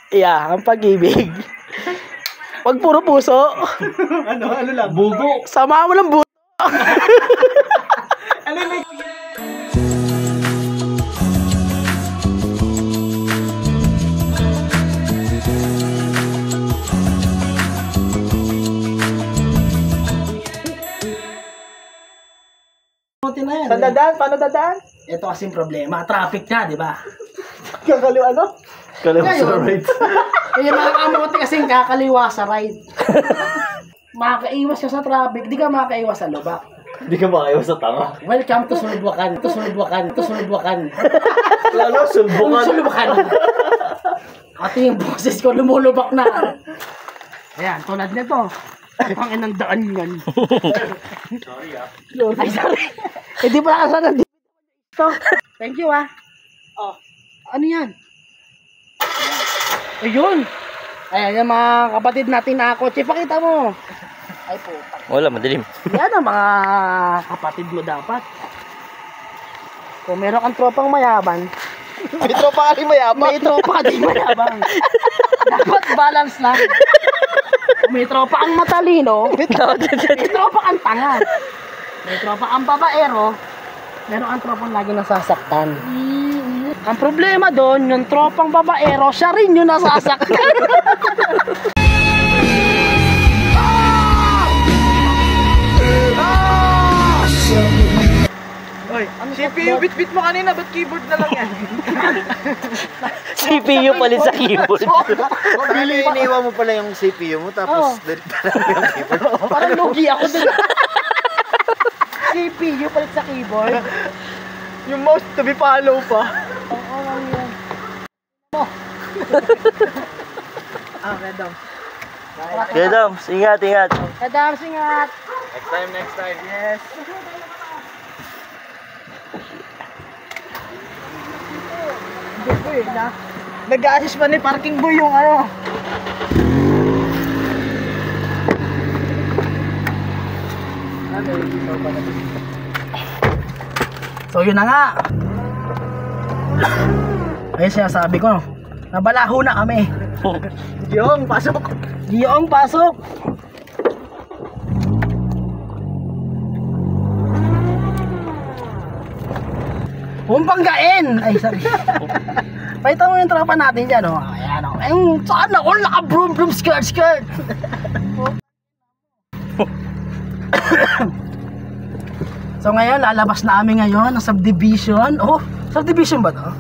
Yeah, ang pag-ibig. Wag puro puso. Ano lang? Bugo. Sama mo ng buto. Ano yung Saan dadaan? Paano dadaan? Ito kasing problema. Traffic na, di ba? kakaliwa ano? Kaliwa sa right. Kaya makakamuti kasing kakaliwa sa right. Makakaiwas ka sa traffic, di ka makakaiwas sa lubak. Hindi ka makaiwas sa tanga. Welcome to Sulbukan. Lalo, sulbukan. Sulbukan. At yung boses ko lumulubak na. Ayan, tulad nito. Ang inang daan yan. Sorry ah. Ay, sorry. Hindi pala kasana dito. Thank you ah. Oh, ano yan? Ayun. Ayan yung mga kapatid natin na kotse. Pakita mo. Ay po. Wala, madilim. Yan ang mga kapatid mo dapat. Kung meron kang tropang mayaman, May tropa ka rin mayabang. may tropa ka din mayabang. Dapat balance lang. Kung may tropa kang matalino, may tropa kang tanga. May tropa kang babaero, meron kang tropang lagi nasasaktan. Ang problema doon, yung tropang babaero, siya rin yung nasasaktan. Oy, CPU bit-bit mo kanina, ba't keyboard na lang yan? CPU palit sa keyboard. Sana iniwan mo pala yung CPU mo, tapos delete na lang yung keyboard. Parang lugi ako dun. CPU palit sa keyboard. Yung mouse to be follow pa. Oo, yan. Okay, daw. Kaya Dams, ingat. Kadams, ingat. Next time. Yes. Hindi po eh, na. Nag-assist pa ni parking boy yung ano. So yun na nga. Ayun sinasabi ko, nabalaho na kami. Yung, pasok. Giyong pasok. Humpanggain! Ay, sorry. Pakita mo yung tropa natin dyan, oh. Ayan, oh. Ayun, sana all naka-broom skirt. So ngayon, lalabas na kami ngayon ng subdivision. Oh, subdivision ba to?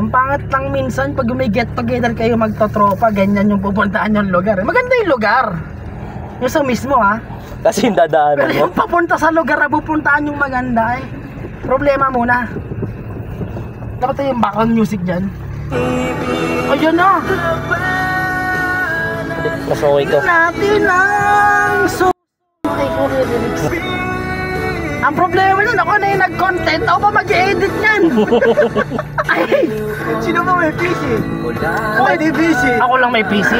Ang pangat lang minsan pag may get together kayo magtotropa, ganyan yung pupuntaan yung lugar. Maganda yung lugar. Yung sa mismo ha. Kasi yung dadaanan Pero mo. yung papunta sa lugar na pupuntaan yung maganda eh. Problema muna. Dapat yung background music dyan. Ayun na. Mas okay ko. Natin ang okay ko lyrics. Ang problema nun, ako na yung nag-content, ako pa mag-edit niyan. Ay, Sino ba may PC? Wala. May PC. ako lang may PC?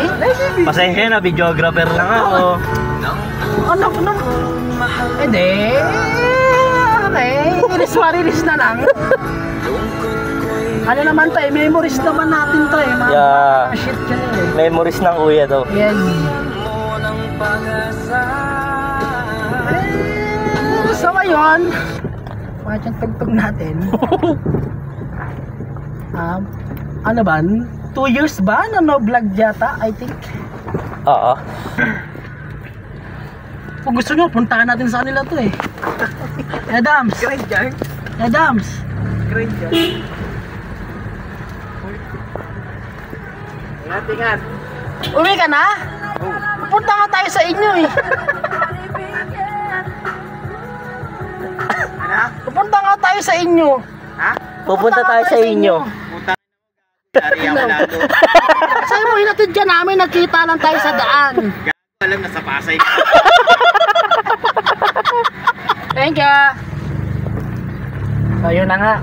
Pasensya na, videographer lang ako. Ano? Hindi. Okay, iris na lang. Ano naman to eh, memories naman natin to eh. Mga Yeah. shit ka eh. Memories ng kuya to. Yes. So ngayon, watch ang tugtog natin. Ano ba? 2 years ba na no vlog yata, I think. Oo. Kung gusto nyo, puntahan natin sa kanila to eh. Adams. Great dyan. Adams. Great dyan. Ingat. Uwi ka na? Pupunta nga tayo sa inyo eh. Pupunta nga tayo sa inyo. Ha? Pupunta tayo sa inyo. Puta. Dari ako na to. Sa'yo mo, hinatid ka namin, nagkita lang tayo sa daan. Alam na sa Pasay. Thank you. So yun na nga.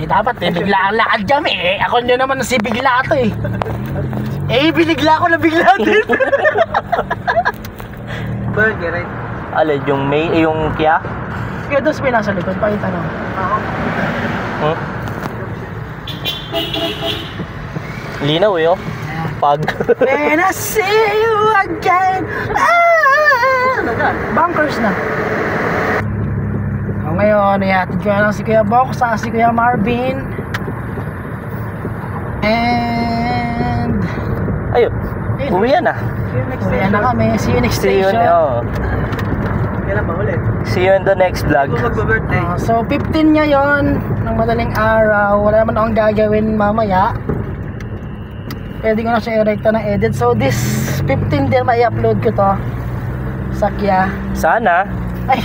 Eh, dapat eh, bigla ang lakad kami eh. Ako nyo naman si bigla to eh. Eh, binigla ko na bigla din. Burger, right? Alin, yung May, yung Kia? Kaya doon sa pinasa likod, pakita no. Linaw eh, oh. Pag. When I see you again. Bunkers na. O ngayon, ihatid ko na lang si Kuya Bok sa si Kuya Marvin. And Ayun. Uwi na. uwi na kami. See you next See you, station. oh. Kailan ba ulit? See you in the next vlog. Magpa-birthday. So 15 ngayon ng madaling araw. Wala naman akong gagawin mamaya. Pwede ko na siya i-recta ng edit. So this 15 din mai-upload ko to sa Kia. Sana. Ay,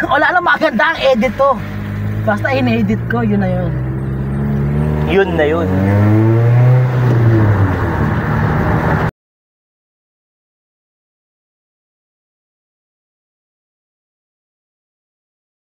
wala lang maganda ang edit to. Basta in-edit ko, yun na yun. Yun na yun.